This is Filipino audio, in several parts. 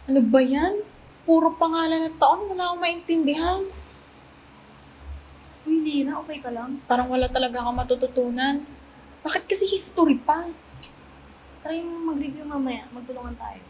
Ano ba yan? Puro pangalan at taon, wala akong maintindihan. Uy, Lina, okay ka lang? Parang wala talaga akong matututunan. Bakit kasi history pa? Try mo mag-review mamaya. Magtulungan tayo.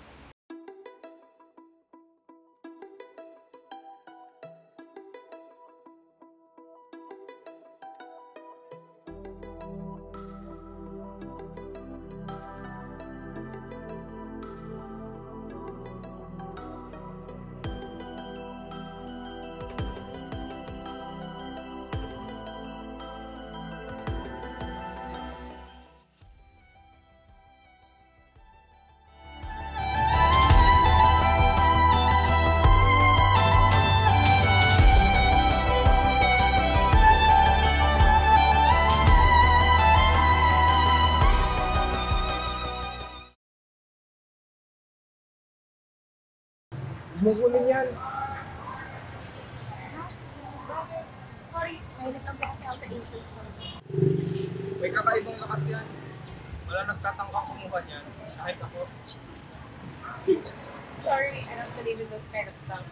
Mungkulin yan. Sorry, mahilig lang po kasi ako sa Asian stuff. May kakaibang lakas yan. Wala nagtatangkang kumuha niyan. Kahit ako. Sorry, I don't believe in those kind of stuff.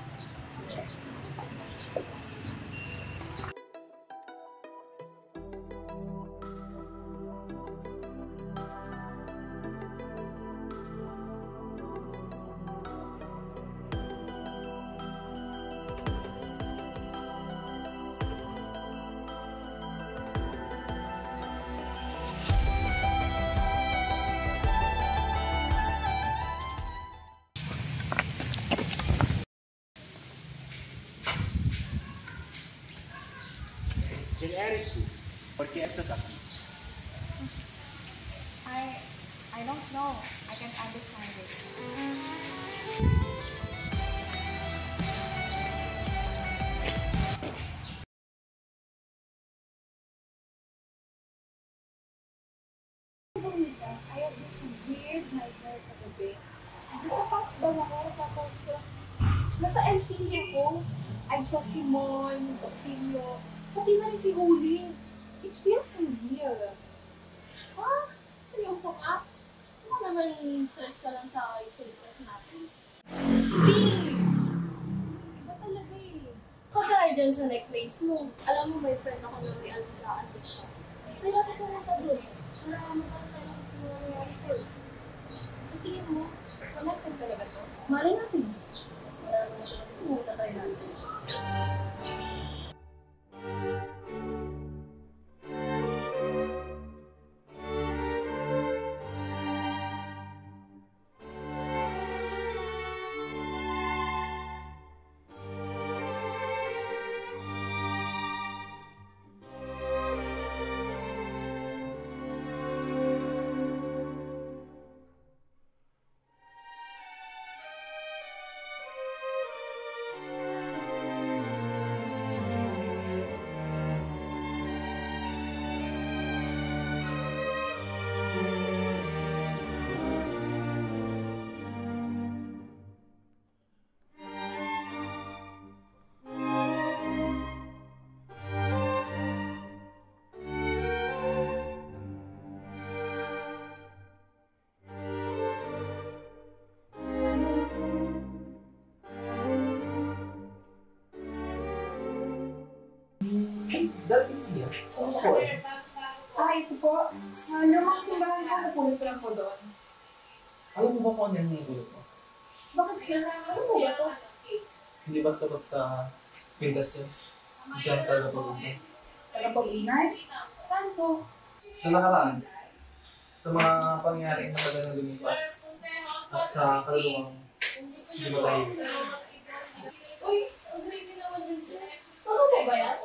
¿Quién eres tú? ¿Por qué estás aquí? I don't know. I can't understand it. I have this weird nightmare kagabi. Nasa pass daw ako, tapos nasa LTE ako. I saw si Mon, Basilio, pati na rin si Huli. It feels so real. Ha? Seryoso ka? Ano naman stress ka lang sa stress natin? Hindi! Iba talaga eh. Pagkaya dyan sa necklace mo, alam mo may friend ako na may alam sa antique shop. May dapat pumunta doon. Para magkakita lang sa mga nangyari sa'yo. Sa tingin mo, connected talaga to? Mali natin. Wala naman sa pumunta tayo natin. Dati siya. Saan po eh? Ito po. Sa lumang simbahan ko, napulot lang po doon. Alam mo ba kung ano yung gulot mo? Bakit sir? Ano po ba to? Hindi basta-basta pintas yun. Isang talaga po dito. Tagapag-inay? Saan po? Sa nakaraan, sa mga pangyayaring matagal na lumipas at sa kaluluwang hindi mo tayo. Uy, ang creepy naman din sir. Totoo ba yan?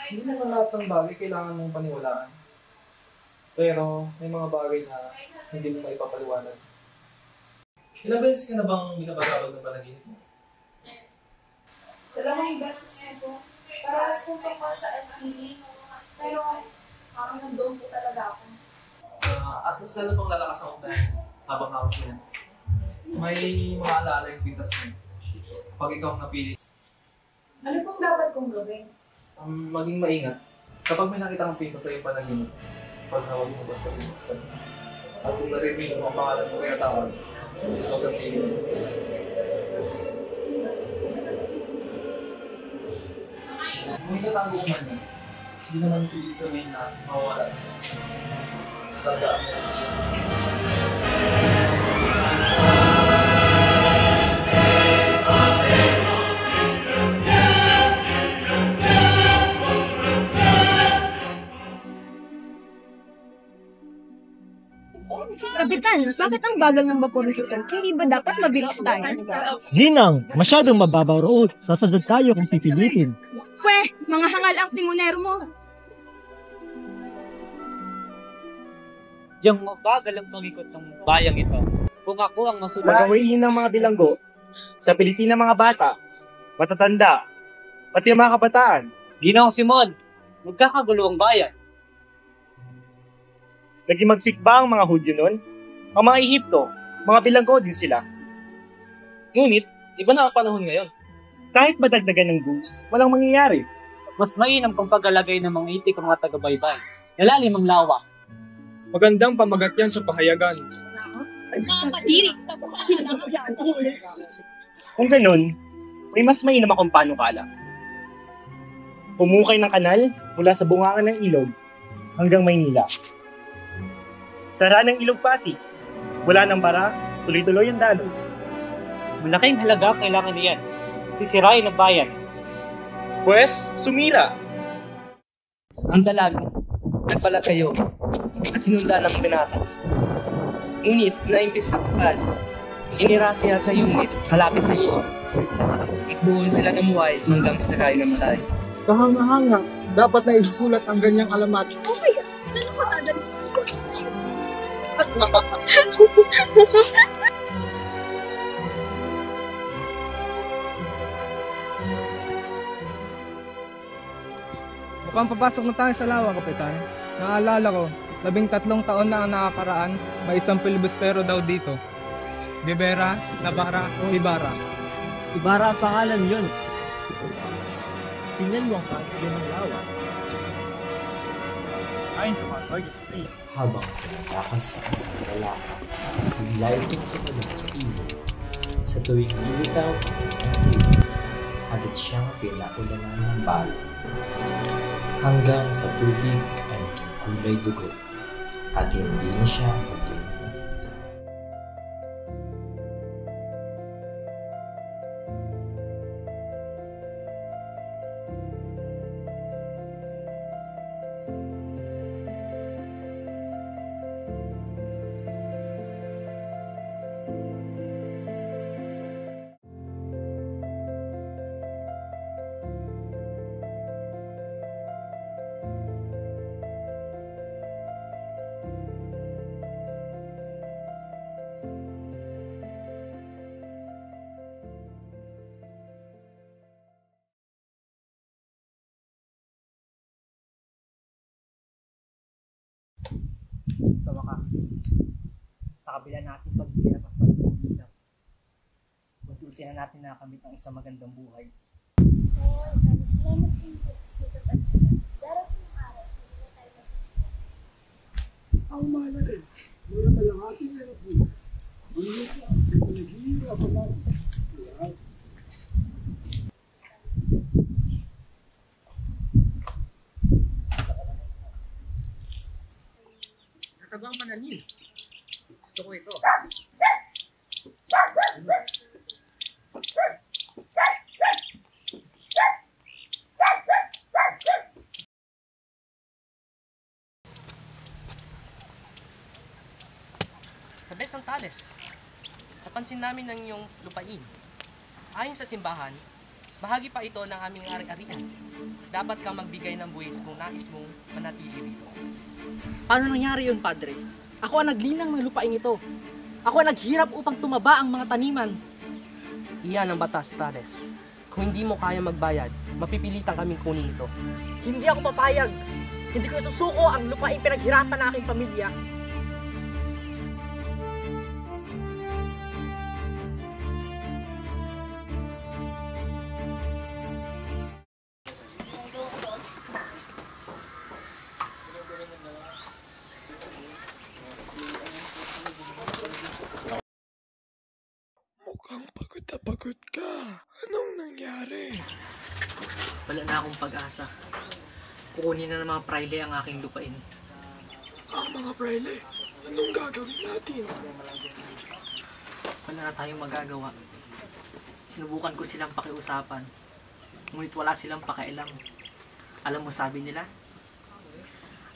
Hindi naman lahat ng bagay kailangan mong paniwalaan. Pero may mga bagay na hindi mo maipapaliwanag. Ilang beses ka na bang binabagabag ng panaginip mo? Dalawang beses na po. Parehas po pa sa LTE. Pero parang nandoon po talaga ako. At mas lalo pang lalakas ako dahil habang hawak mo yan. May mga alaala yung pintas mo. Pag ikaw ang napili, Ano pong dapat kong gawin? maging maingat. Kapag may nakita kang pintas sa iyong panaginip, Pag nawag mo ba sa minsan? At kung narinig mo ang pangalan mo kaya tawag, huwag kang sige. Kung itatago ko man yan, hindi naman ibig sabihin na mawawala. Tandaan mo. Kapitan, bakit ang bagal ng vapor nito? Hindi ba dapat mabilis tayo? Ginang, masyadong mababaw roon. Sasagad tayo kung pipilitin. Pweh, mga hangal ang timonero mo. Diyang mabagal ang pangikot ng bayang ito. Kung ako ang masulat. Magawiin ng mga bilanggo sa pilitin ng mga bata, matatanda, pati ang mga kabataan. Ginoong Simon, magkakagulo ang bayan. Naging magsikba ang mga Hudyo noon. Ang mga Ehipto, mga bilanggo din sila. Ngunit, iba na ang panahon ngayon. Kahit madagdagan ng books, walang mangyayari. Mas mainam kung paglalagay ng mga itik ang mga taga-baybay. Nalalim ang lawa. Magandang pamagat yan sa pahayagan. Nakakadiri. Kung ganun, may mas mainam akong panukala. Pumukay ng kanal mula sa bungangan ng ilog hanggang Maynila. Sara ng ilog Pasig. Wala ng bara, tuloy-tuloy ang daloy. Malaking halaga kailangan niyan. Sisirain ang bayan. Pwes, sumira. Ang dalaga, nagpala sa'yo at sinunda ng binata. Ngunit, naimbis na kasal, inira siya sa unit, kalapit sa iyo. Ikbuhon sila ng muhay hanggang sa kayo na matay. Kahanga-hanga, dapat na isusulat ang ganyang alamat. Okay, ano ka dadali? Mukhang papasok na tayo sa lawa, Kapitan. Naalala ko, 13 taon na ang nakakaraan, may isang filibustero daw dito. Rivera, Navarra o Ibarra. Ibarra ang pangalan yun. Tingnan mo ang kahit ng lawa. Ayon sa mga Guardia Civil, habang tumatakas sa isang lalaki, bigla itong tumalon sa ilog. Sa tuwing ilitaw ang ilog, agad siyang pinaulanan ng bala. Hanggang sa tubig ay naging kulay dugo at hindi na siya maging nakita. Sa wakas, sa kabila natin paghihirap at pagkukulang, unti-unti na natin nakamit ang isang magandang buhay. Salamat din po sa darating ng araw. Ang mahalaga, mura na lang ating hirap buhay. Ngunit ang pinaghihirap natin. Katabang mananin. Gusto ko ito. Kabes Santales, napansin namin ng iyong lupain. Ayon sa simbahan, bahagi pa ito ng aming ari-arian. Dapat kang magbigay ng buwis kung nais mong manatili rito. Paano nangyari yun, Padre? Ako ang naglinang ng lupain ito. Ako ang naghirap upang tumaba ang mga taniman. Iyan ang batas, Tales. Kung hindi mo kaya magbayad, mapipilitan kaming kunin ito. Hindi ako papayag. Hindi ko isusuko ang lupain pinaghirapan ng aking pamilya. Wala na akong pag-asa. Kukunin na ng mga praile ang aking lupain. Ang mga praile, anong gagawin natin? Wala na tayong magagawa. Sinubukan ko silang pakiusapan, ngunit wala silang pakialam. Alam mo sabi nila?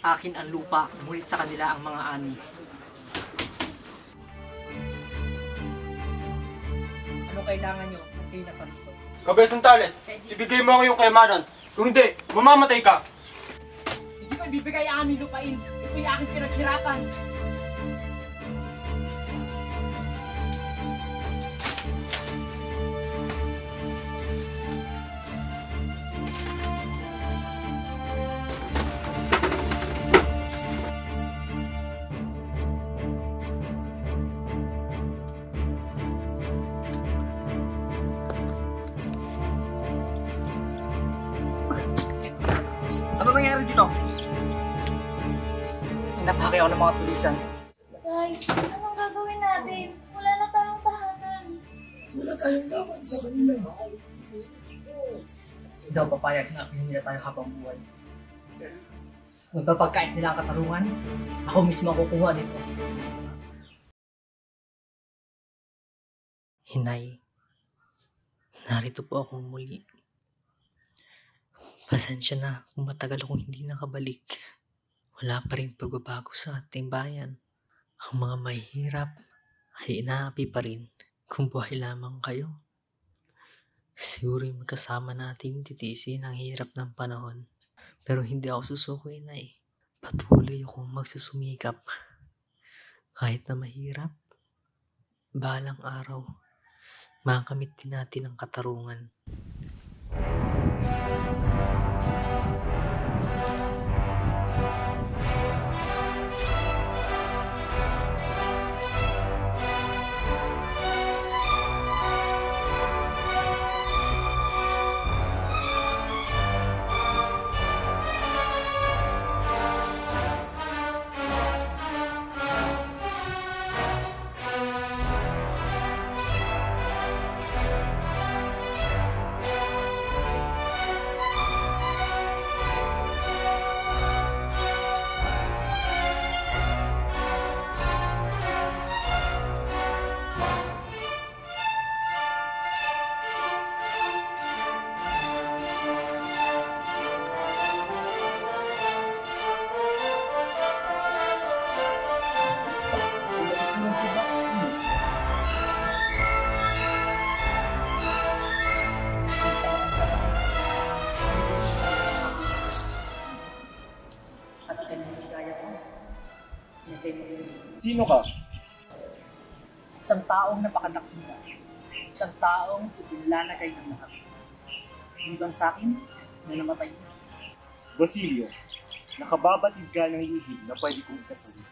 Akin ang lupa, ngunit sa kanila ang mga ani. Ano kailangan nyo kung kayo naparito? Kabesang Tales, ibigay mo ang iyong kayamanan. Kung hindi, mamamatay ka. Hindi ko ibibigay ang aming lupain. Ito'y aking pinaghirapan. Ano nangyari dito? Inatake ako ng mga tulisan. Tay, anong gagawin natin? Wala na tayong tahanan. Wala tayong laban sa kanila. Hindi daw papayag na pinin nila tayo habang buhay. Magpapagkait nila ang katarungan, ako mismo ang kukuha nito. Hinay, narito po akong muli. Pasensya na kung matagal akong hindi nakabalik. Wala pa rin pagbabago sa ating bayan. Ang mga mahihirap ay inaapi pa rin. Kung buhay lamang kayo, siguro magkasama natin titiisin ang hirap ng panahon. Pero hindi ako susukoy na eh. Patuloy akong magsusumikap. Kahit na mahirap, balang araw, makamit din natin ang katarungan. Sino ka? Isang taong napakadakila. Isang taong ipinlalagay ng lahat. Hanggang sa akin, na namatay. Basilio, nakababatid ka ng lihim na pwede kong ikasabi.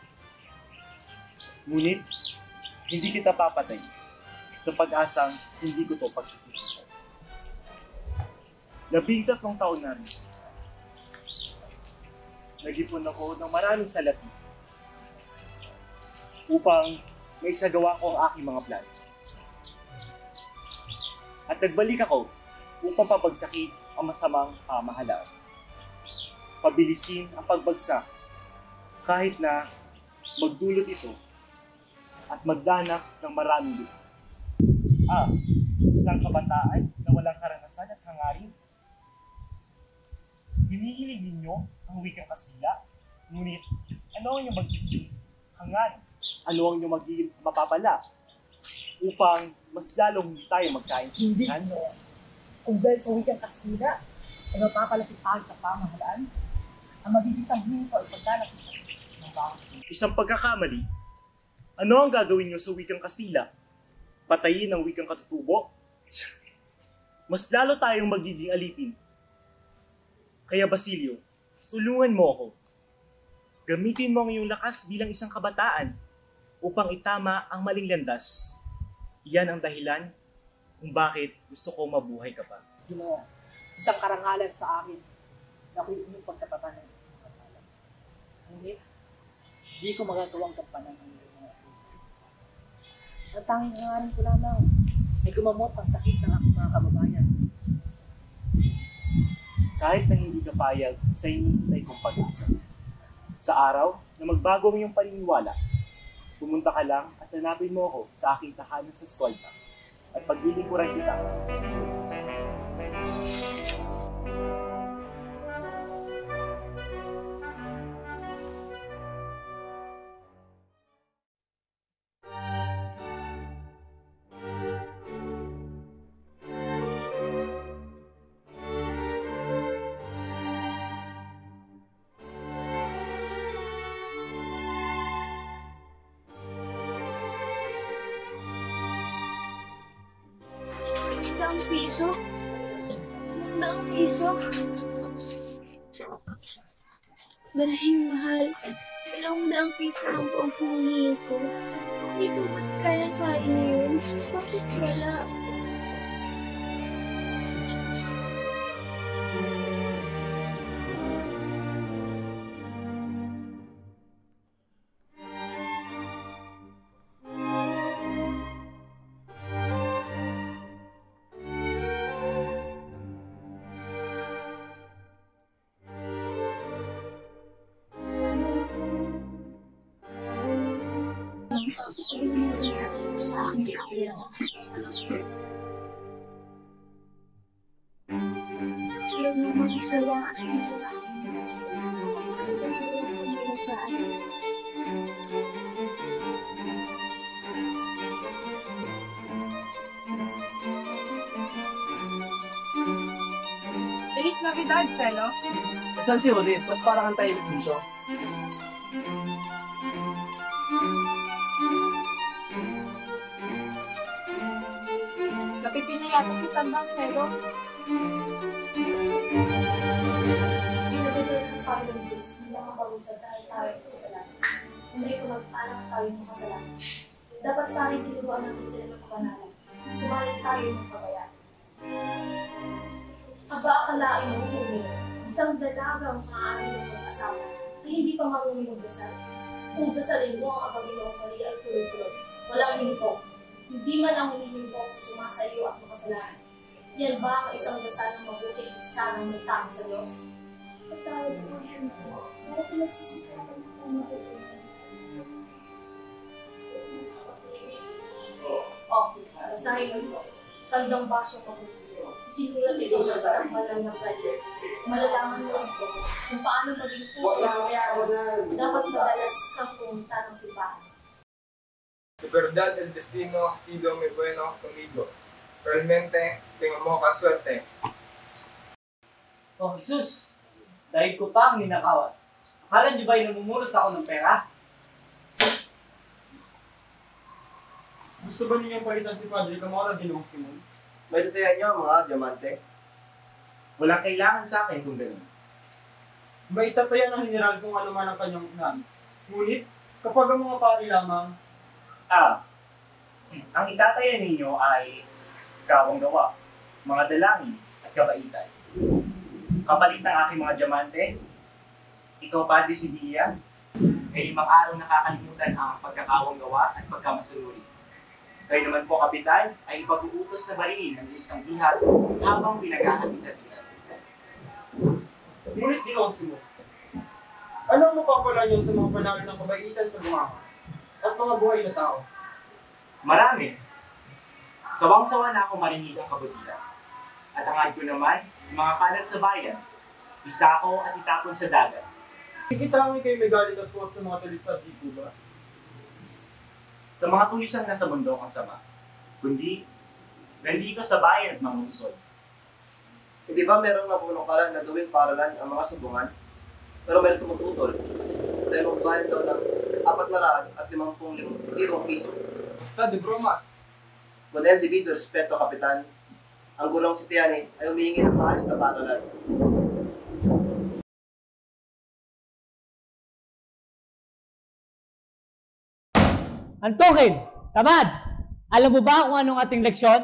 Ngunit, hindi kita papatay sa pag-asang hindi ko to pagsisisipan. 13 taon na rin. Nag-ipon ako ng maraming salapi upang maisagawa ko ang aking mga plano. At nagbalik ako upang pabagsaki ang masamang pamahalaan. Pabilisin ang pagbagsak kahit na magdulot ito at magdanak ng maraming lupa. Isang kabataan na walang karanasan at hangarin. Hinihiling ninyo ang wikang Kastila, ngunit ano ang inyong magiging hangarin? Ano ang inyong magiging mapapala upang mas lalong hindi tayo magkaintindihan? Hindi, no. Kung dahil sa wikang Kastila, ay mapapalapit tayo sa pamahalaan, ang magiging sanhin ko ay pagdalapit ng bawat. Isang pagkakamali. Ano ang gagawin nyo sa wikang Kastila? Patayin ang wikang katutubo? Mas lalo tayong magiging alipin. Kaya Basilio, tulungan mo ako. Gamitin mo ang iyong lakas bilang isang kabataan upang itama ang maling landas. Iyan ang dahilan kung bakit gusto ko mabuhay ka pa. Ginawa, isang karangalan sa akin na ako'y inyong pagkatatanan. Ngunit, hindi ko magagawang kampanan ng mga aking. Ang tanging hangarin ko lamang ay gumamot ang sakit ng aking mga kababayan. kahit na hindi ka payag sa hinihintay kong pag-asa. Sa araw na magbago ang iyong paniniwala, pumunta ka lang at hanapin mo ako sa aking tahanan sa Eskwalta at paglilingkuran kita. Piso? Piso? Marahing mahal. 200 piso lang po ang pumahingi ko. Hindi ko ba't kaya-kaya yun? Bakit wala? Feliz Navidad, Selo. Saan si Uli? Ba't parang ang tahimik dito? Napipinayasa si Tandang Selo. Pinagdadala sa Panginoon Diyos, hindi makapag-usap dahil tayo ay kasalanan. Hindi ko magpaalam tayo ng kasalanan. Dapat sa akin tinuruan natin sila ng kapanalan. Sumalit tayo ng kabayan. Aba, akalain mo, Uli, isang dalagang maaari ng mag-asawa na hindi pa marunong magdasal. Kung dasalin mo ang Panginoong Maria ay tuloy-tuloy. Walang hinto. Hindi man ang humihinto sa sumasayo at makasalanan. Yan ba ang isang dasal ng mabuti Kristyanong may tama sa Diyos? Patawad mo yan po. Para pinagsisikapan mo ang mabuti. Basahin mo ito. Tandang basyong mabuti. Sinulat ito sa isang banal na prayer. Malalaman mo ito kung paano maging puto kaya dapat madalas kang pumunta ng simbahan. De verdad, el destino ha sido muy bueno conmigo. Realmente, tengo mucha suerte. Oh, Jesus! Dahil ko pa ang ninakawan. Akala niyo ba'y namumulot ako ng pera? Gusto ba ninyong palitan si Padre Camora, Ginoong Simon? May tatayan niyo mga diamante? Walang kailangan sa akin kung gano'n. May tatayan ng general kung ano man ang kanyang nais. Ngunit, kapag ang mga pari lamang, ang itataya ninyo ay kawang gawa, mga dalangin at kabaitan. Kapalit ng aking mga diamante, ikaw, Padre Sibilia, ay 5 araw nakakalimutan ang pagkakawang gawa at pagkamasunuri. Kayo naman po, Kapitan, ay ipag-uutos na bariin ng isang bihat habang pinaghahatid-hatidan. ngunit Ginoong Simon, anong mapapala niyo sa mga panalo ng kabaitan sa gumawa at mga buhay na tao? Marami. Sawang-sawa na ako marinig ang kabutihan. At hangad ko naman, mga kalat sa bayan, isako at itapon sa dagat. Ikitangin kayo may galit at puwat sa mga talisad, di po ba? Sa mga tulisang nasa bundok ang sama, kundi nandito sa bayan at mga lungsod. Hindi ba merong napunukalan na gawing paralan ang mga sabungan? Pero meron tumututol. Dahil magbayad daw ng 450,000 piso. Basta de bromas. Con el debido respeto, Kapitan, ang gulong si Tiani ay humihingi ng maayos na paralan. Antukin! Tamad! Alam mo ba kung anong ating leksyon?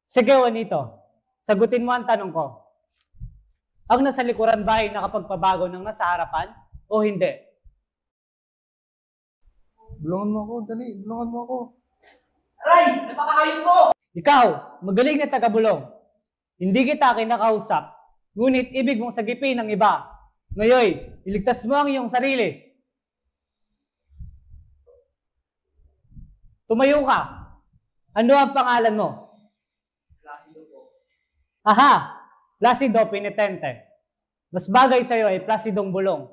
Sige, Juanito. Sagutin mo ang tanong ko. Ang nasa likuran ba ay nakapagpabago ng nasa harapan o hindi? Bulungan mo ako, dali. Bulungan mo ako. Aray! Napakahayop mo! Ikaw, magaling na taga-bulong. Hindi kita kinakausap, ngunit ibig mong sagipin ng iba. Ngayon, iligtas mo ang iyong sarili. Tumayo ka. Ano ang pangalan mo? Placido po. Aha! Placido Penitente. Mas bagay sa'yo ay Placidong Bulong.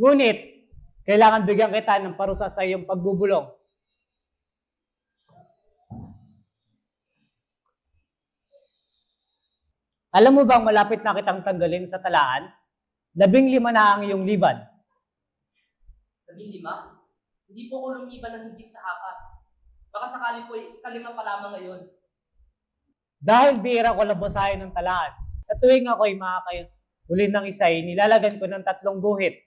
Ngunit, kailangan bigyan kita ng parusa sa iyong pagbubulong. Alam mo bang malapit na kitang tanggalin sa talaan? 15 na ang iyong liban. 15? Hindi po ko lumiban ng higit sa 4. Baka sakali po, kalima pa lamang ngayon. Dahil bihira ko labasahin ng talaan, sa tuwing ako'y makakahuli ng isay, nilalagan ko ng 3 guhit.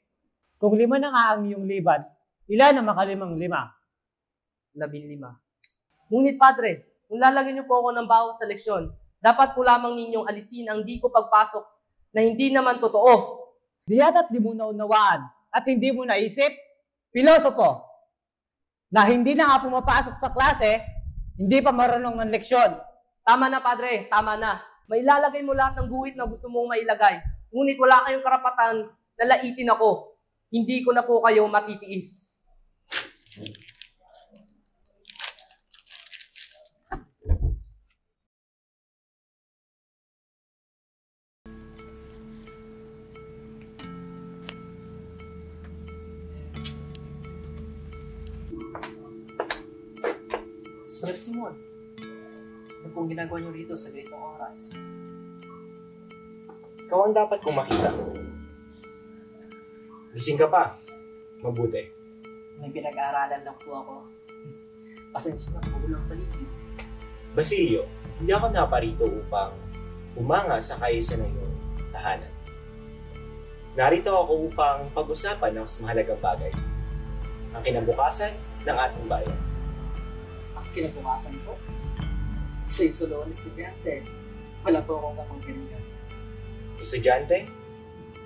Kung 5 na nga ang iyong liban, ilan ang makalimang 5? 15. Ngunit Padre, kung lalagyan niyo po ako ng baho sa leksyon, dapat po lamang ninyong alisin ang di ko pagpasok na hindi naman totoo. Di yata't di mo naunawaan at hindi mo naisip, pilosopo, na hindi na nga pumapasok sa klase, hindi pa marunong ng leksyon. Tama na, Padre. Tama na. Mailalagay mo lahat ng guhit na gusto mong mailagay. Ngunit wala kayong karapatan na laitin ako. Hindi ko na po kayo matitiis. Sir Simon, ano pong ginagawa niyo rito sa ganitong oras? Ikaw ang dapat kong makita. Gising ka pa. Mabuti. May pinag-aaralan lang po ako. Pasensya na po lang paligid. Basilio, hindi ako naparito upang umanga sa kaayusan ng iyong tahanan. Narito ako upang pag-usapan ng mas mahalagang bagay. Ang kinabukasan ng ating bayan. Ang kinabukasan po? Sa isolo ng estudyante. Wala po akong kapanggalingan. Estudyante?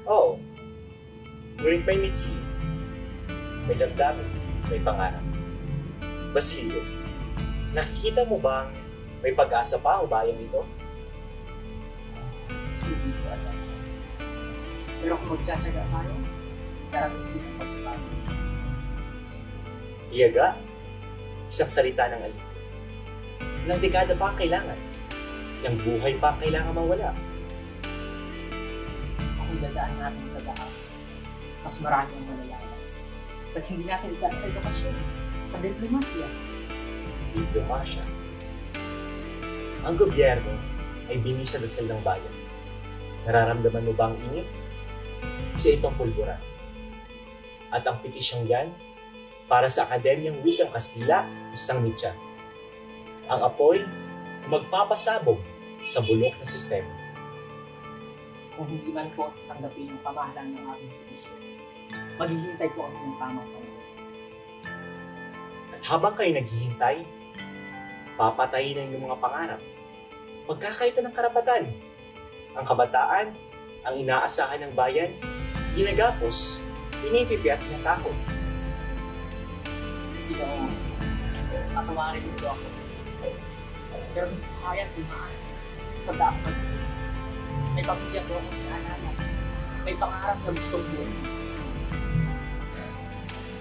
Oo. Ngunit may mithi. May damdamin. May pangarap. Basilio, nakikita mo bang may pag-asa pa ang bayang ito? Hindi ko alam. Pero kung magtsatsaga tayo, darating ang pagbabago. Iyaga, isang salita ng alipin. Ilang dekada pa ang kailangan. Ilang buhay pa ang kailangan mawala. Kung dadaan natin sa taas, mas marami ang malalayas. Ba't hindi natin idaan sa edukasyon? Sa diplomasya? Diplomasya. Ang gobyerno ay binisadasal ng bayan. Nararamdaman mo ba ang init? Isa itong pulburan. At ang petisyong yan, para sa Akademyang Wikang Kastila, isang mitya. Ang apoy magpapasabog sa bulok na sistema. Kung hindi man po tanggapin yung pamahalaan ng ating petisyon, maghihintay po ako ng tamang panahon. At habang kayo naghihintay, papatayin ang iyong mga pangarap. Magkakaita ng karapatan. Ang kabataan, ang inaasahan ng bayan, ginagapos, pinipipi at natakot. Hindi ako, tatawarin nito ako. Pero hindi ko kaya tumaan sa dapat. May pamilya ko akong inaalala. May pangarap na gustong buhay.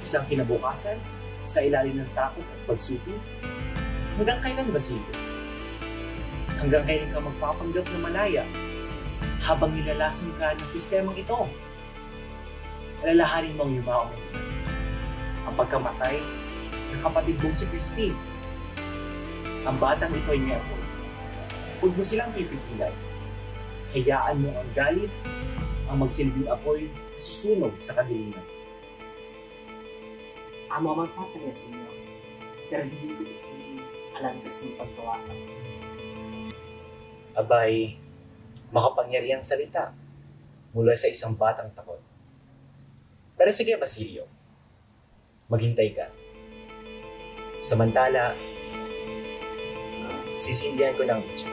Isang kinabukasan, sa ilalim ng takot at pagsupi, hanggang kailan ba sila? Hanggang kailan ka magpapanggap na malaya habang nilalason ka ng sistemang ito? Alalahanin mong yumaong ang pagkamatay ng kapatid mong si Crispin. Ang batang ito ay may apoy. Huwag mo silang pipigilan. Hayaan mo ang galit ang magsilbing apoy na susunog sa kadiliman. Amo ang magpapagay inyo, pero hindi ko alantas ng pagkawasan. Abay, makapangyarihang salita mula sa isang batang takot. Pero sige, Basilio, maghintay ka. Samantala, sisindihan ko ng mitya.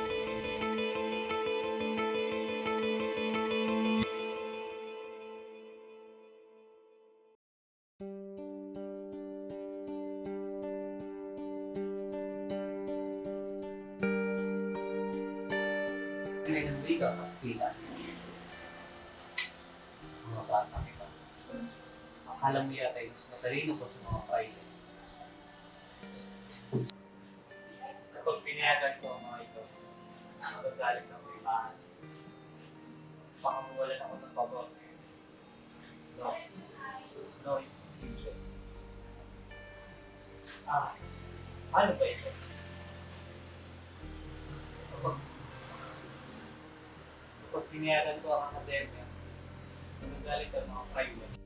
Enrica Castilla. Mga bata kita. Akala mo yata ay mas matalino pa sa mga private. Kapag pinayagan ko ang mga ito, magagalit ng simbahan. Baka mawalan ako ng pabor. No is possible. Ano ba ito? Kapag pinayagan ko ang akademya, magagalit ang mga private.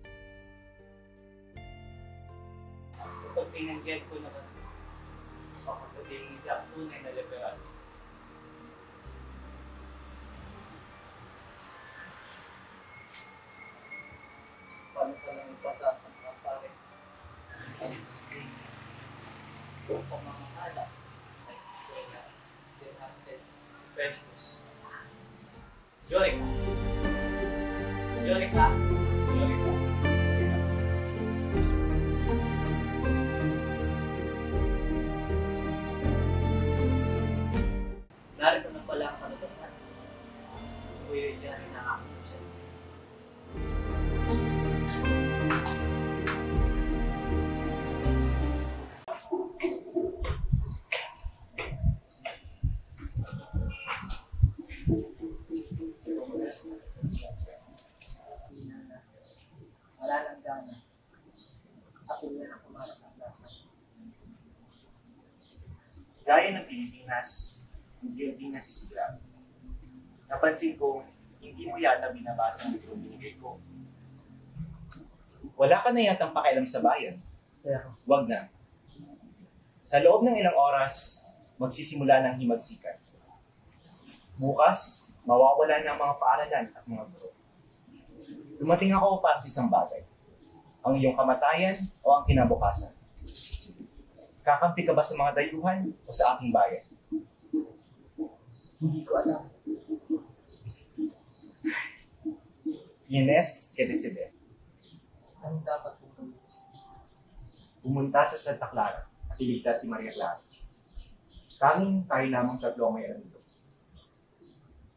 Kapag tinanggihan ko naman, baka sabihin hindi ako tunay na liberal. Paano ka lang ipasa sa mga pare? Ang sabihin, kung pamamahala ay sikwela, Denantes Precious. Yorika! Yorika! Yorika! Narito na pala ang kalutasan. Uy, yan ay nakakita siya. Wala lang gana. Ako yan ang kumarap ng lasa. Gaya ng Pilipinas, hindi nasisigla. Napansin ko, hindi mo yata binabasa ang librong binigay ko. Wala ka na yatang pakialam sa bayan. Wag na. Sa loob ng ilang oras, magsisimula ng himagsikan. Bukas, mawawala na ang mga paaralan at mga guro. Dumating ako para sa isang bagay. Ang iyong kamatayan o ang kinabukasan. Kakampi ka ba sa mga dayuhan o sa aking bayan? Hindi ko alam. Ines Quedecibel. Anong dapat po gawin? Pumunta sa Santa Clara at iligtas si Maria Clara. Tanging tayo lamang tatlo ang may alam nito.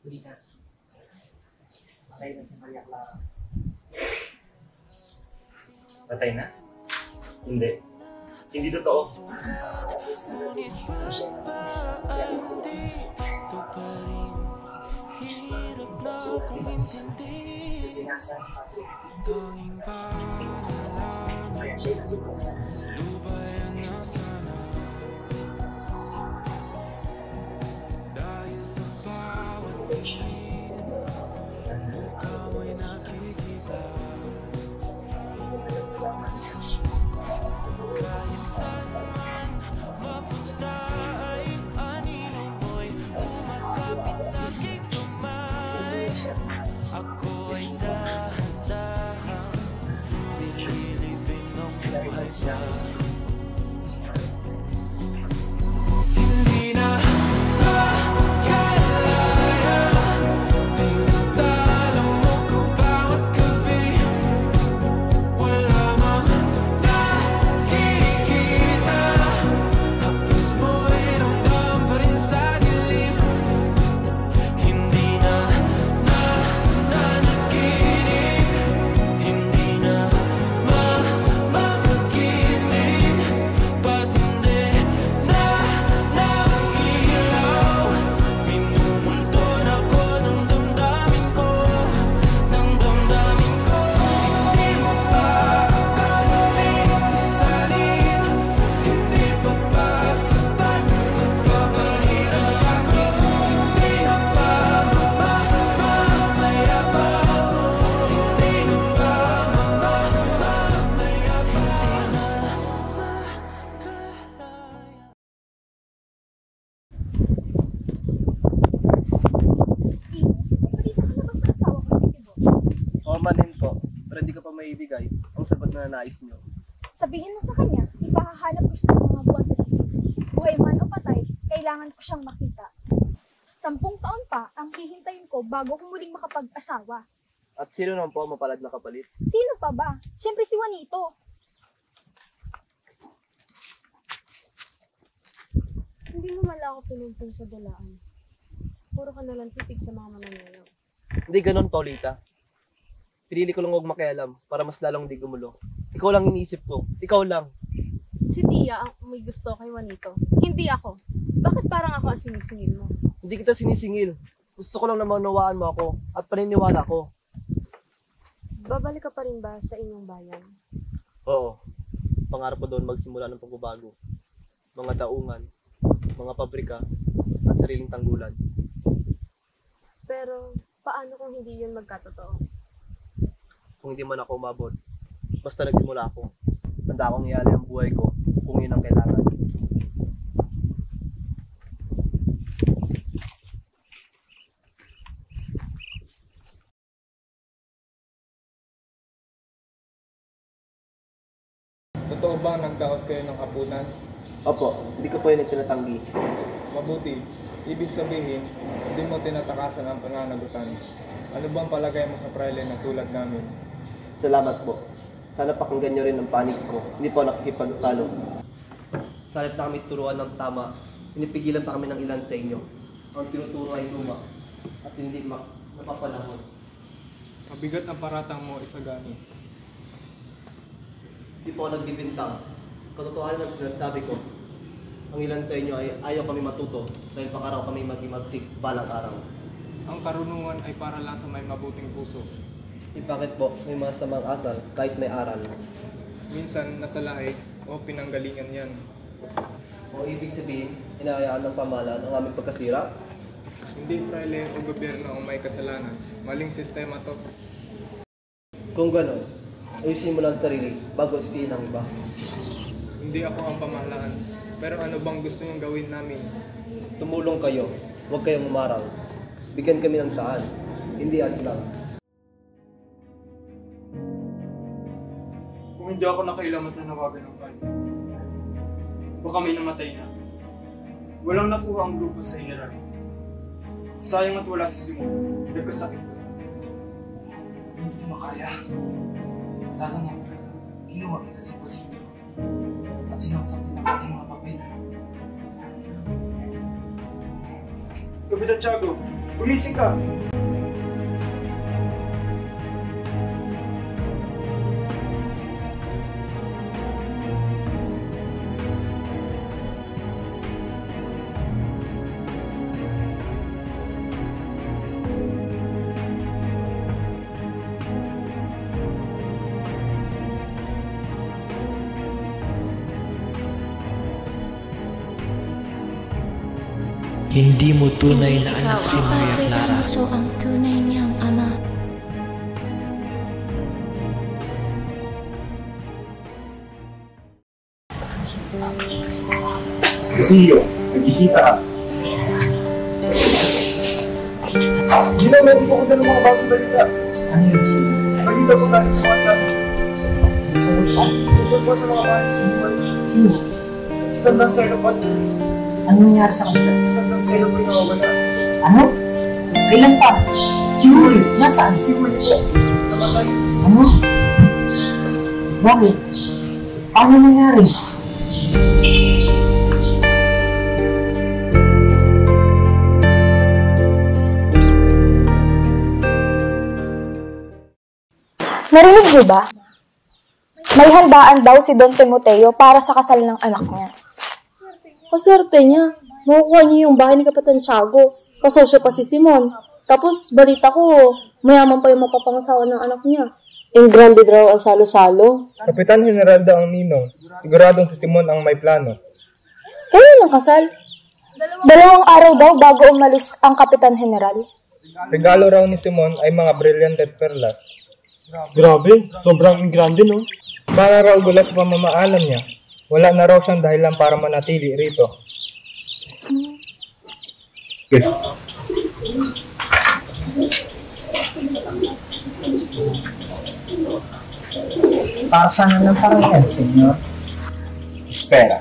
Hindi na. Patay na si Maria Clara. Patay na? Hindi. Hindi totoo. Hirap na akong intindi. Tanging panalangin, lubayan na sana. Dahil sa bawat tingin, mukha mo'y nakikita. Kahit saan mapunta ay anino mo'y kumakapit sa aking kamay. Ako ay dahan-dahan nililibing ng buhay sa hindi na makalaya. Tinatalo mo ko bawat gabi. Wala mang nakikita. Hapos mo'y ramdam pa rin sa dilim. Hindi na nanaginip. Hindi na makagising. Pasindi na ng ilaw. Minumulton ako ng damdamin ko. Ng damdamin ko. Hindi mo pa akalaing isalin. Hindi pa ba sapat pagpapahirap sa'kin. Hindi na ba mamayabang. Hindi na ba mamayabang. Oo, manin po. Pero hindi ko pa maibigay ang sagot na nais nyo. Sabihin mo sa kanya, ipahahanap ko siya ng mga buwan kasi. Buhay man o patay, kailangan ko siyang makita. 10 taon pa ang hihintayin ko bago ko muling makapag-asawa. At sino naman po ang mapalad na kapalit? Sino pa ba? Siyempre si Juanito. Hindi mo mala ako pinuntun sa dalaan. puro ka nalang titig sa mga mananalo. Hindi ganun, Paulita. Pinili ko lang huwag makialam para mas lalong di gumulo. Ikaw lang iniisip ko. Ikaw lang. Si Tia ang may gusto kay Juanito. Hindi ako. Bakit parang ako ang sinisingil mo? Hindi kita sinisingil. Gusto ko lang na maunawaan mo ako at paniniwala ko. Babalik ka pa rin ba sa inyong bayan? Oo. Pangarap ko doon magsimula ng pagbabago. Mga daungan, mga pabrika, at sariling tanggulan. Pero paano kung hindi yun magkatotoo? Kung hindi man ako umabot, basta nagsimula ako. Handa akong ialay ang buhay ko kung yun ang kailangan. Totoo ba nagdaos kayo ng hapunan? Opo, hindi ko po yun tinatanggi. Mabuti. Ibig sabihin, hindi mo tinatakasan ang pananagutan. Ano bang palagay mo sa praile na tulad namin? Salamat po. Sana pakinggan nyo rin ang panig ko. Hindi po nakikipagtalo. Sa halip na kami turuan ng tama, pinipigilan pa kami ng ilan sa inyo. Ang tinuturo ay luma at hindi napapalahon. Mabigat ang paratang mo, Isagani. Hindi po ako nagbibintang. Katotohanan ang sinasabi ko. Ang ilan sa inyo ay ayaw kami matuto dahil pakaraw kami mag-imagsik balang araw. Ang karunungan ay para lang sa may mabuting puso. Bakit po may mga samang asal kahit may aral? Minsan nasa lahi o pinanggalingan yan. O ibig sabihin, hinahayaan ng pamahalaan ang aming pagkasira? Hindi praile o gobyerno ang may kasalanan. Maling sistema to. Kung gano'n, ayusin mo lang sarili bago sisihin ang iba. Hindi ako ang pamahalaan. Pero ano bang gusto niyong gawin namin? Tumulong kayo, huwag kayong umaral. Bigyan kami ng daan, hindi lang. Kung hindi ako nakailamat na nawagan ng kanya, baka may namatay na. Walang nakuha ang grupo sa general. Sayang at wala si Simon. Nagkasakit. Hindi ko makaya. Lalo na, ginawa kita sa pasilyo. At sinaksak din ang ating mga papel. Kapitan Tiago, gumising ka! Hindi mo tunay na anak si Maria Clara. So ang tunay niyang ama. Basilio, nagbisita ka. Gina, meron po ko na ng mga bagong balita. Ano yun, Sil? Balita po natin sa mga natin. Saan? Tungkol po sa mga kahanin sa buhay. Sino? Si Tandang Selopat. Ano nangyari sa kanila? Si Tandang Selopat na wala. Ano? Kailan pa? Sino ulit? Nasaan? Si Juanito. Namatay. Ano? Bakit? Paano nangyari? Narinig niyo ba? May handaan daw si Don Timoteo para sa kasal ng anak niya. Kaswerte niya. Makukuha niya yung bahay ni Kapitan Tiago. Kasosyo pa si Simon. Tapos balita ko, mayaman pa yung mapapangasawa ng anak niya. Yung grande draw ang salo-salo. Kapitan General daw ang ninong. Siguradong si Simon ang may plano. Kailan ang kasal? 2 araw daw bago umalis ang Kapitan General. Regalo raw ni Simon ay mga brilliant perlas. Grabe, sobrang grande, no? Para raw gulat sa pamamaalam niya. Wala na raw siyang dahilan para manatili rito. Para sana ng parang senyor. Espera.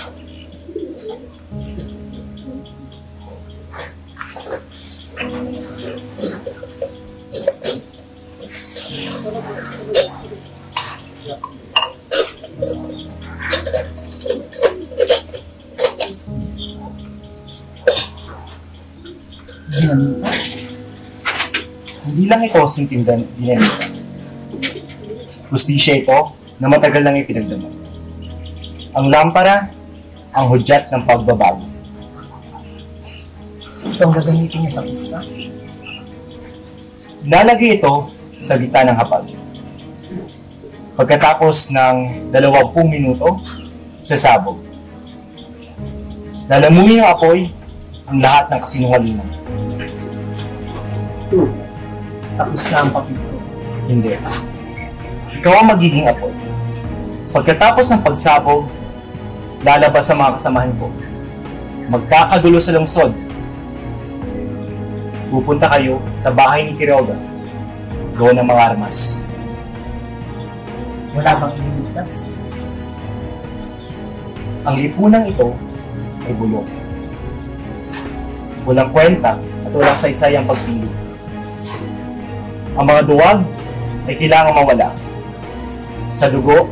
Ganun pa? lang ito simpleng dinamita. Hustisya ito na matagal nang ipinagdamot. Ang lampara, ang hudyat ng pagbabago. Ito ang gagamitin niya sa pista. Lalagay ito sa gitna ng hapag. Pagkatapos ng 20 minuto, sasabog. Lalamunin ng apoy ang lahat ng kasinungalingan. Tapos na ang papito. Hindi. Ikaw ang magiging apoy. Pagkatapos ng pagsabog, lalabas sa mga kasamahan ko. Magkakagulo sa lungsod. Pupunta kayo sa bahay ni Quiroga. Gawa ng mga armas. Wala bang ililigtas? Ang lipunang ito ay bulong. Walang kwenta at walang saysay ang pagpili. Ang mga duwag ay kailangang mawala. Sa dugo,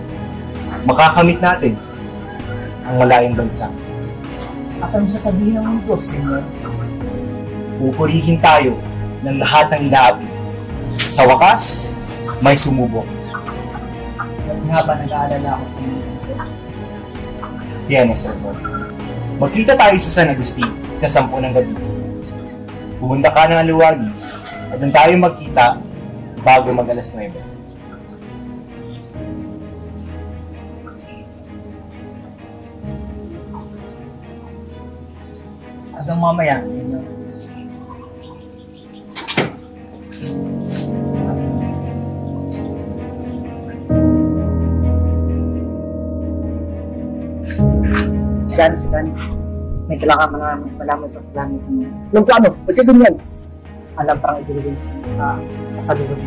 makakamit natin ang malayang bansa. At ano sasabihin ng mundo, Senyor? Pupurihin tayo ng lahat ng inaapi. Sa wakas, may sumubok. At nga ba nag-aalala ako sa mundo? Yan, Cesar. Magkita tayo sa San Agustin, kasampu ng gabi. Pumunta ka ng Aluwagi at doon tayo magkita bago mag-alas 9. Hanggang mamaya, Senyor. Sigan. May kailangan malaman sa plano sa mga. Anong plano? Ba't ka ganyan? Alam parang ibigay sa kasaluhan.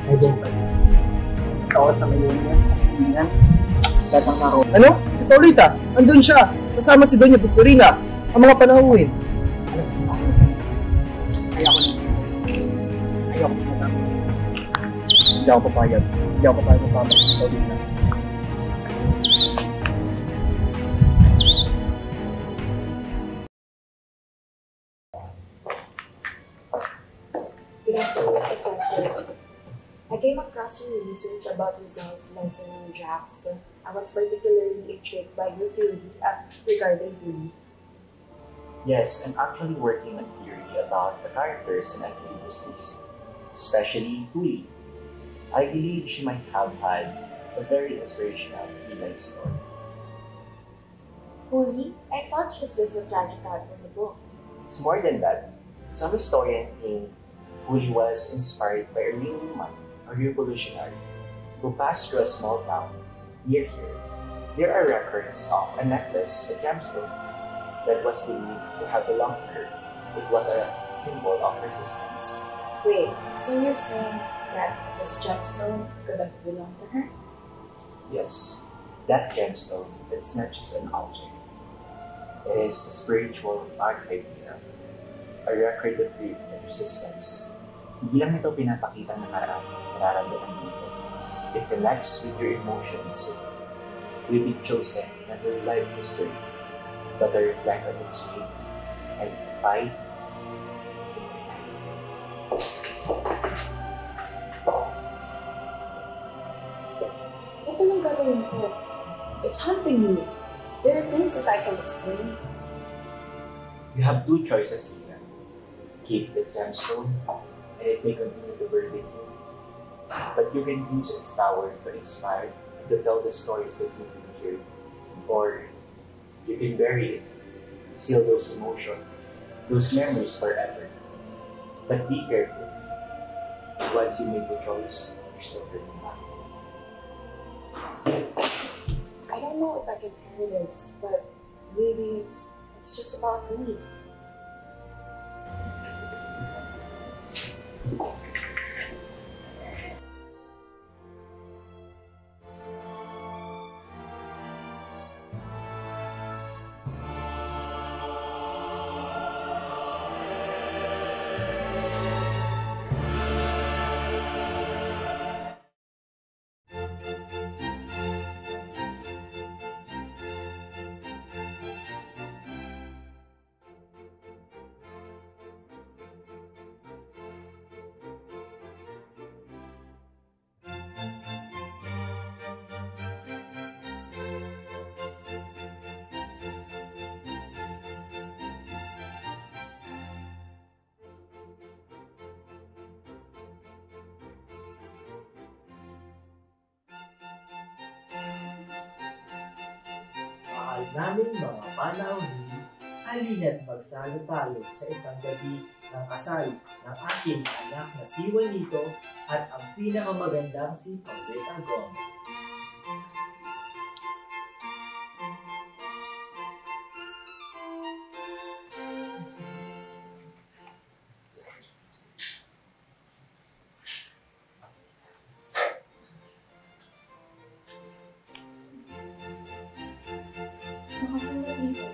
May bumbay. Tawad na mayon yan. Sinihan. Datang na roon. Ano? Si Paulita, andun siya. Kasama si Doña Victorina. Ang mga panahuin. Ayoko na. Hindi ako papayag. Hindi ako papayag ng pama si Paulita. Good afternoon, Professor. I came across your research about results licensing drafts. I was particularly intrigued by your theory regarding bullying. Yes, I'm actually working on theory about the characters in Anthony Bustis, especially Huli. I believe she might have had a very inspirational life story. Huli? I thought she's been so tragic out in the book. It's more than that. Some historians think Huli was inspired by a real woman, a revolutionary, who passed through a small town near here. There are records of a necklace, a gemstone, that was believed to have belonged to her. It was a symbol of resistance. Wait, so you're saying that this gemstone could have belonged to her? Yes, that gemstone, it's not just an object. It is a spiritual archive here, a record of grief and resistance. Hindi lang ito pinapakita ng nararamdaman dito. It connects with your emotions. We've been chosen not to relive history, but to reflect on its fate and fight. Ito lang gagawin ko. It's haunting me. There are things that I can explain. You have two choices here. Keep the gemstone, and it may continue to burden you. But you can use its power to inspire and to tell the stories that you need here. Or you can bury it, seal those emotions, those memories forever. But be careful. Once you make the choice, there's no turning back. I don't know if I can carry this, but maybe it's just about me. naming mga panauhin, halina't magsalo tayo sa isang gabi ng kasal ng aking anak na si Juanito at ang pinakamagandang si Pauleta Gomez. Nakasulat dito,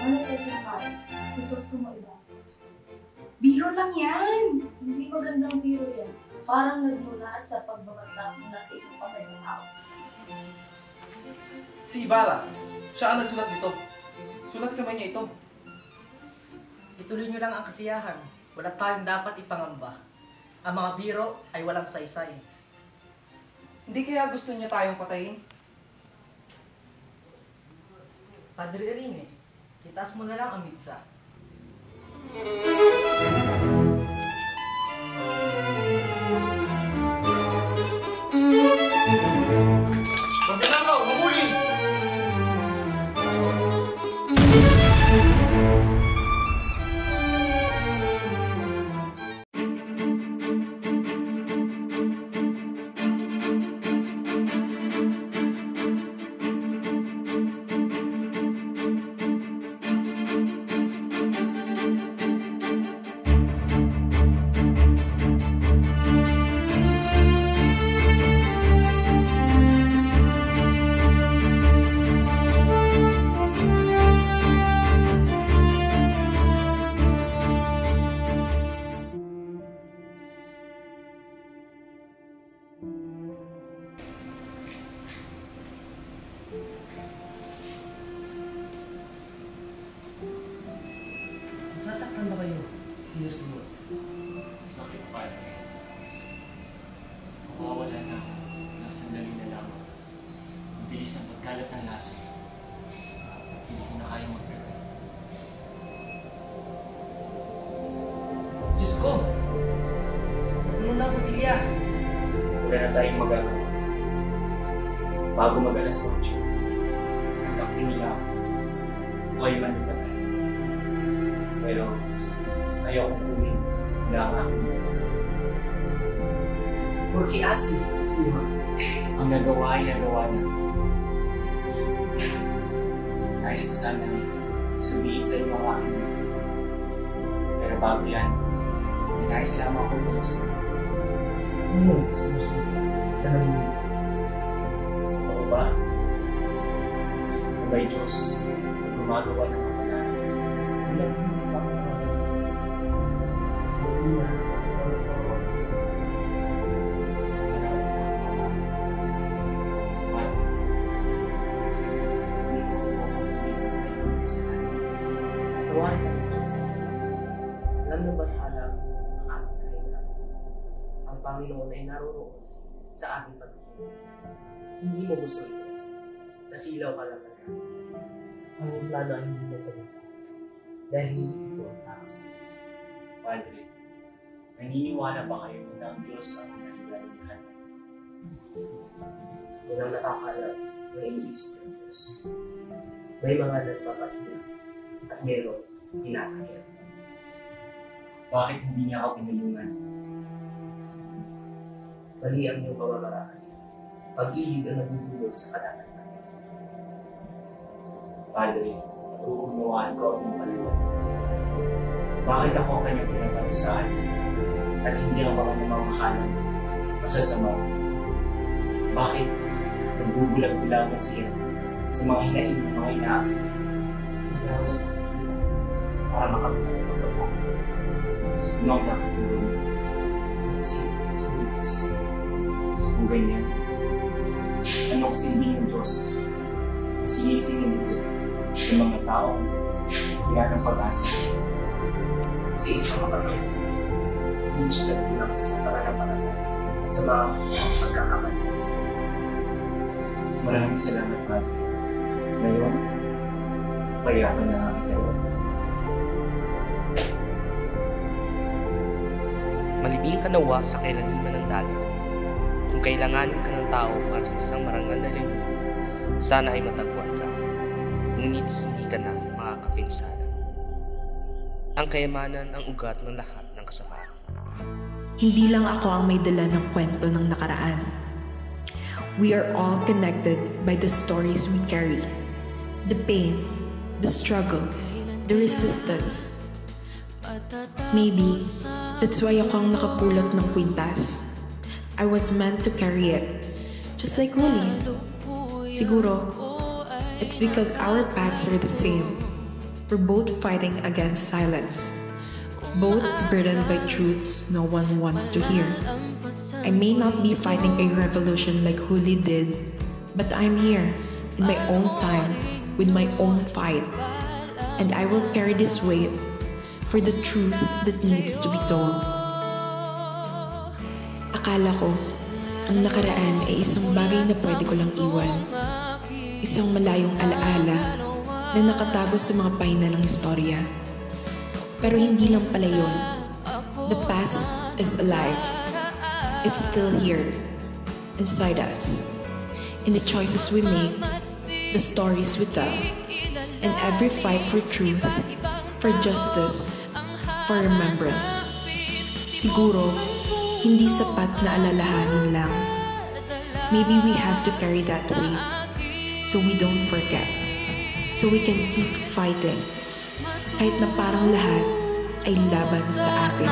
monetize ang cards, gusto mo iba. Biro lang yan! Hindi magandang biro yan. Parang nagmula sa pagbabatak mula sa isang patay na tao. Si Ibarra, siya ang nagsulat nito. Sulat kamay niya ito. Ituloy nyo lang ang kasiyahan. Wala tayong dapat ipangamba. Ang mga biro ay walang saysay. Hindi kaya gusto niya tayong patayin? Padre Irene, itaas mo na lang ang mitsa. Magnanakaw! Mahuli! Nasasaktan ba kayo, Sir Simon? Sakit pa rin. Mawawala na ako ng sandali na lamang. Ang bilis ng pagkalat ng laso. Hindi ko na kaya magpapay. Diyos ko! Ano na ako, Tilya? Wala na tayong magagawa. Bago mag-alas 8, nagkakti nila ako. Huwag man yung patay. Pero ayaw kong ulit na ang aking Porque asi, Simon. ang nagawa ay nagawa na. Nais ko sana sabihin sa iyo ang aking pero bago yan, nais lamang akong mausap. Ano, Sir Simon? Tanong mo. Ako ba? Abay Diyos, gumagawa ng kapalaran. Ilang Tawarin ka ng Diyos. Alam ng bathala ang ating kahinaan. Ang Panginoon ay naroroon sa ating pagkakas. Hindi mo gusto ito. Nasilaw ka lang na. Ang plano ay hindi mo pagkakas. Dahil hindi ito ang takas. Padre, naniniwala ba kayo na ang Diyos ang nalilahan? Walang nakakalam na iniisip ng Diyos. May mga nagpapatila at meron hinakaya. Bakit hindi niya ako pinulungan? Mali ang iyong pamamaraan. Pag-ibig ang nagdudulot sa kadatan. Padre, uunawaan ko ang paliwan. Bakit ako ang kanyang pinaparusahan at hindi ang mga namamahalan masasama? Bakit nagbubulag-bulagan siya sa mga hinaing ng mga inaakit? Para makapagpapag ako. Nung nakatulong si Diyos. Kung ganyan, anong silbi ng Diyos na sinisingin ito sa mga taong wala ng pag-asa? Sa isang makamit, hindi siya nagtulang sa pananampalataya at sa mga pagkakamali. Maraming salamat, Padre. Ngayon, payaman na ang ito. Malibing ka nawa sa kailaliman ng dagat. Kung kailanganin ka ng tao para sa isang marangal na lingkod, sana ay matagpuan ka. ngunit hindi ka na makakapinsala. Ang kayamanan ang ugat ng lahat ng kasamaan. Hindi lang ako ang may dala ng kwento ng nakaraan. We are all connected by the stories we carry. The pain, the struggle, the resistance. Maybe that's why ako ang nakapulot ng kwintas. I was meant to carry it, just like Huli. Siguro, it's because our paths are the same. We're both fighting against silence. Both burdened by truths no one wants to hear. I may not be fighting a revolution like Huli did, but I'm here, in my own time, with my own fight. And I will carry this weight for the truth that needs to be told. Akala ko, ang nakaraan ay isang bagay na pwede ko lang iwan. Isang malayong alaala na nakatago sa mga pahina ng istorya. Pero hindi lang pala yun. The past is alive. It's still here, inside us. In the choices we make, the stories we tell, and every fight for truth, for justice, for remembrance. Siguro, hindi sapat na alalahanin lang. Maybe we have to carry that weight so we don't forget. So we can keep fighting. Kahit na parang lahat ay laban sa atin.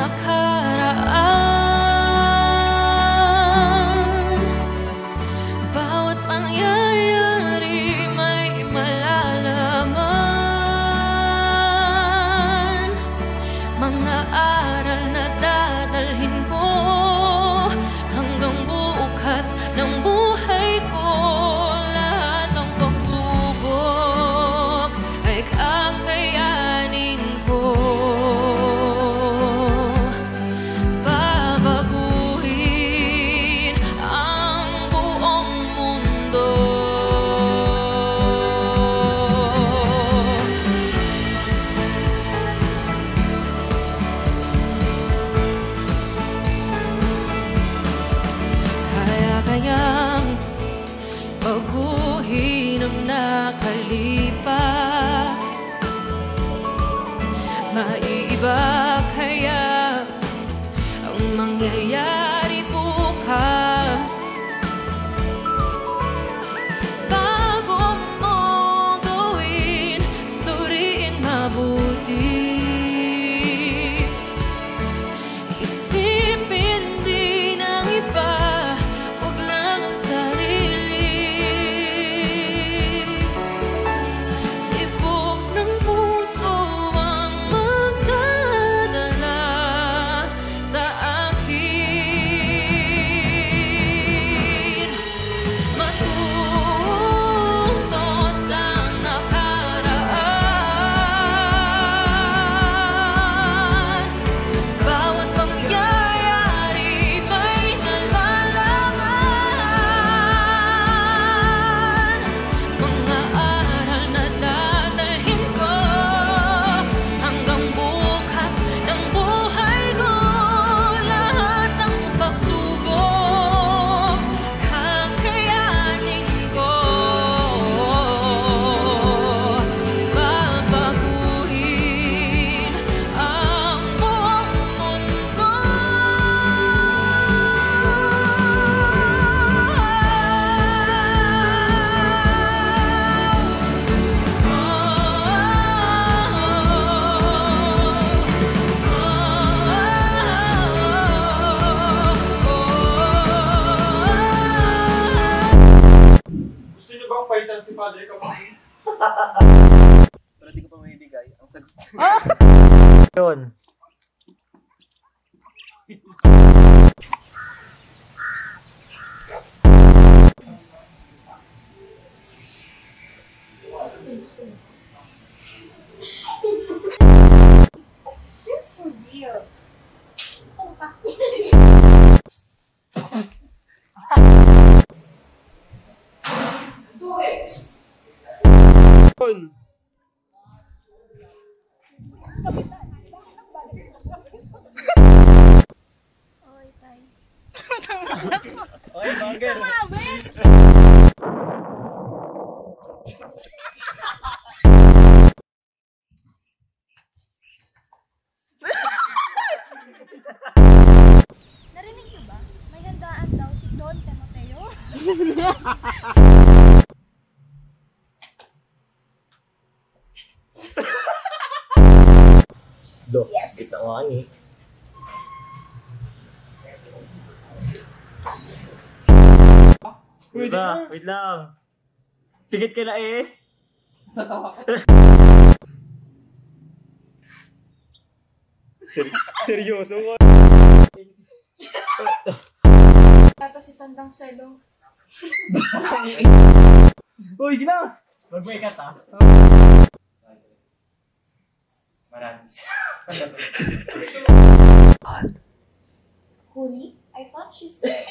Bawat pangyayari may malalaman. Mga aral na dadalhin ko hanggang bukas ng buhay ko. Lahat ng pagsubok ay kakayanin ko. Babaguhin ang buong mundo. Kayang baguhin ang nakalipas. Maiiba kaya ang mangyayari bukas. Bago mo gawin, suriin mabuti. Isipin din ang iba, huwag lang ang sarili. Tibok ng puso ang magdadala sa akin. Matuto sa nakaraan. Bawat pangyayari may nalalaman. Mga aral na dadalhin ko hanggang bukas ng buhay ko. Lahat ng pagsubok kakayanin ko. Babaguhin ang buong mundo. Gusto niyo bang palitan si Padre Kapatid? Pero di ko pa maibigay ang sagot. Yun. You're so real. Do it! Oy, bagay. Do, kita ko nga eh. Wait lang. Pigit ka na eh. Seryoso ko. Tata si Tandang Selo. Uy, gina! Mag-wake up Maraming Huli? I thought she's good.